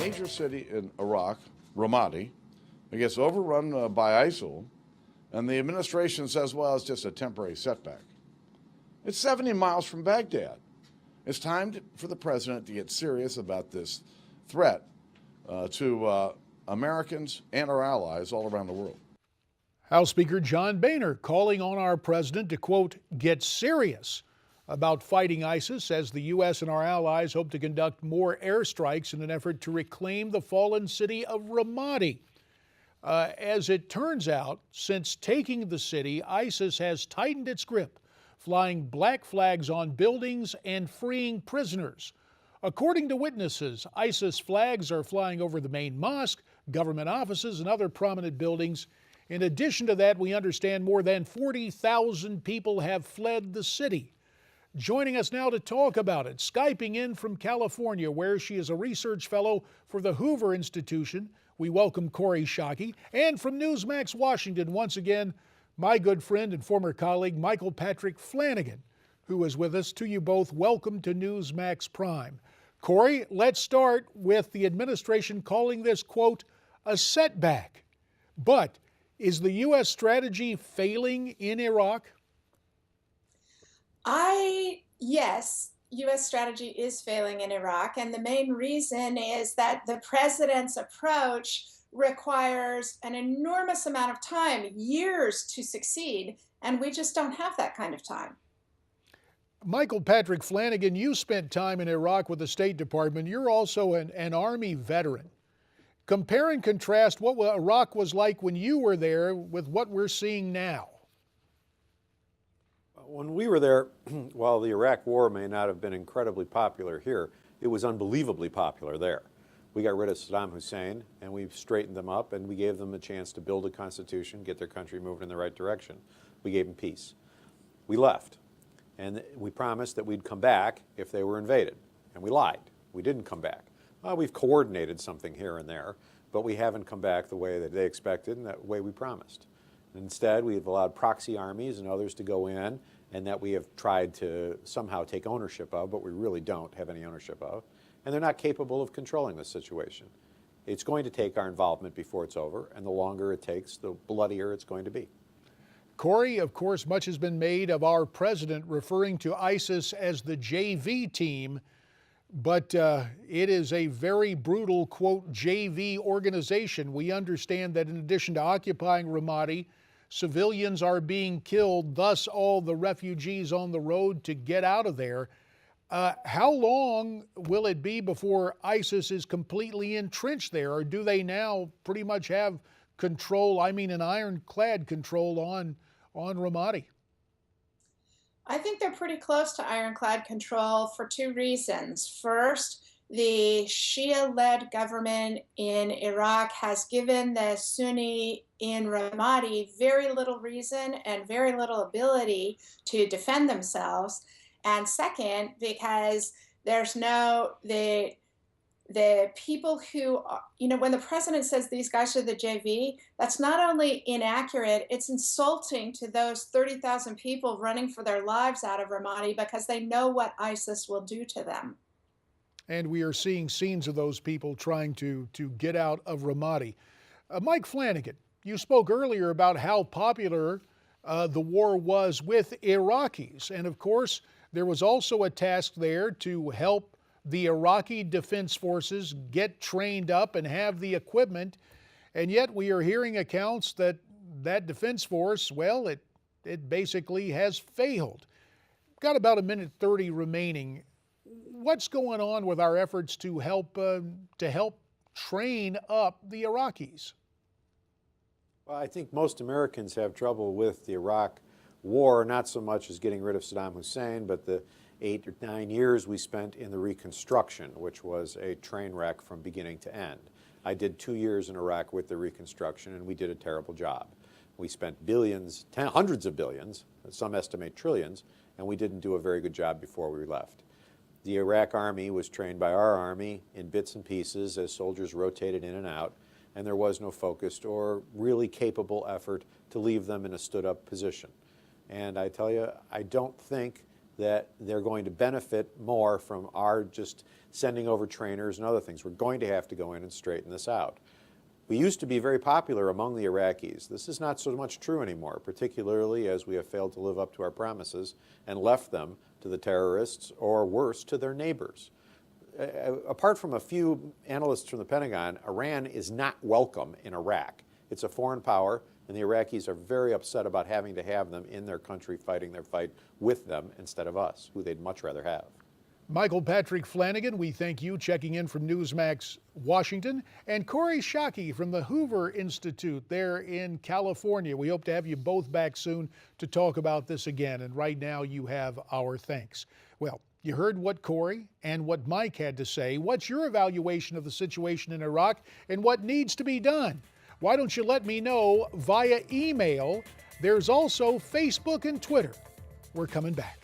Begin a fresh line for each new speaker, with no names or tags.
major city in Iraq, Ramadi. It gets overrun by ISIL, and the administration says, well, it's just a temporary setback. It's 70 miles from Baghdad. It's time for the president to get serious about this threat to Americans and our allies all around the world.
House Speaker John Boehner calling on our president to, quote, get serious about fighting ISIS as the U.S. and our allies hope to conduct more airstrikes in an effort to reclaim the fallen city of Ramadi. As it turns out, since taking the city, ISIS has tightened its grip, flying black flags on buildings and freeing prisoners. According to witnesses, ISIS flags are flying over the main mosque, government offices, and other prominent buildings. In addition to that, we understand more than 40,000 people have fled the city. Joining us now to talk about it, Skyping in from California, where she is a research fellow for the Hoover Institution, we welcome Kori Schake. And from Newsmax, Washington, once again, my good friend and former colleague, Michael Patrick Flanagan, who is with us. To you both, welcome to Newsmax Prime. Kori, let's start with the administration calling this, quote, a setback. But is the U.S. strategy failing in Iraq?
Yes, U.S. strategy is failing in Iraq. And the main reason is that the president's approach requires an enormous amount of time, years to succeed. And we just don't have that kind of time.
Michael Patrick Flanagan, you spent time in Iraq with the State Department. You're also an Army veteran. Compare and contrast what Iraq was like when you were there with what we're seeing now.
When we were there, while the Iraq War may not have been incredibly popular here, it was unbelievably popular there. We got rid of Saddam Hussein, and we straightened them up, and we gave them a chance to build a constitution, get their country moving in the right direction. We gave them peace. We left, and we promised that we'd come back if they were invaded, and we lied. We didn't come back. Well, we've coordinated something here and there, but we haven't come back the way that they expected and the way we promised. Instead, we've allowed proxy armies and others to go in, and that we have tried to somehow take ownership of, but we really don't have any ownership of. And they're not capable of controlling the situation. It's going to take our involvement before it's over, and the longer it takes, the bloodier it's going to be.
Kori, of course, much has been made of our president referring to ISIS as the JV team, but it is a very brutal, quote, JV organization. We understand that in addition to occupying Ramadi, civilians are being killed, thus all the refugees on the road to get out of there. How long will it be before ISIS is completely entrenched there, or do they now pretty much have control, I mean an ironclad control on Ramadi?
I think they're pretty close to ironclad control for two reasons. First, the Shia-led government in Iraq has given the Sunni in Ramadi very little reason and very little ability to defend themselves. And second, because there's the people who are, when the president says these guys are the JV, that's not only inaccurate, it's insulting to those 30,000 people running for their lives out of Ramadi because they know what ISIS will do to them.
And we are seeing scenes of those people trying to get out of Ramadi. Mike Flanagan, you spoke earlier about how popular the war was with Iraqis. And of course, there was also a task there to help the Iraqi Defense Forces get trained up and have the equipment. And yet we are hearing accounts that that defense force, well, it basically has failed. Got about 1:30 remaining. What's going on with our efforts to help train up the Iraqis?
Well, I think most Americans have trouble with the Iraq War, not so much as getting rid of Saddam Hussein, but the 8 or 9 years we spent in the Reconstruction, which was a train wreck from beginning to end. I did 2 years in Iraq with the Reconstruction, and we did a terrible job. We spent billions, hundreds of billions, some estimate trillions, and we didn't do a very good job before we left. The Iraq Army was trained by our Army in bits and pieces as soldiers rotated in and out, and there was no focused or really capable effort to leave them in a stood-up position. And I tell you, I don't think that they're going to benefit more from our just sending over trainers and other things. We're going to have to go in and straighten this out. We used to be very popular among the Iraqis. This is not so much true anymore, particularly as we have failed to live up to our promises and left them to the terrorists, or worse, to their neighbors. Apart from a few analysts from the Pentagon, Iran is not welcome in Iraq. It's a foreign power, and the Iraqis are very upset about having to have them in their country fighting their fight with them instead of us, who they'd much rather have.
Michael Patrick Flanagan, we thank you, checking in from Newsmax, Washington, and Kori Schake from the Hoover Institute there in California. We hope to have you both back soon to talk about this again, and right now you have our thanks. Well, you heard what Kori and what Mike had to say. What's your evaluation of the situation in Iraq and what needs to be done? Why don't you let me know via email? There's also Facebook and Twitter. We're coming back.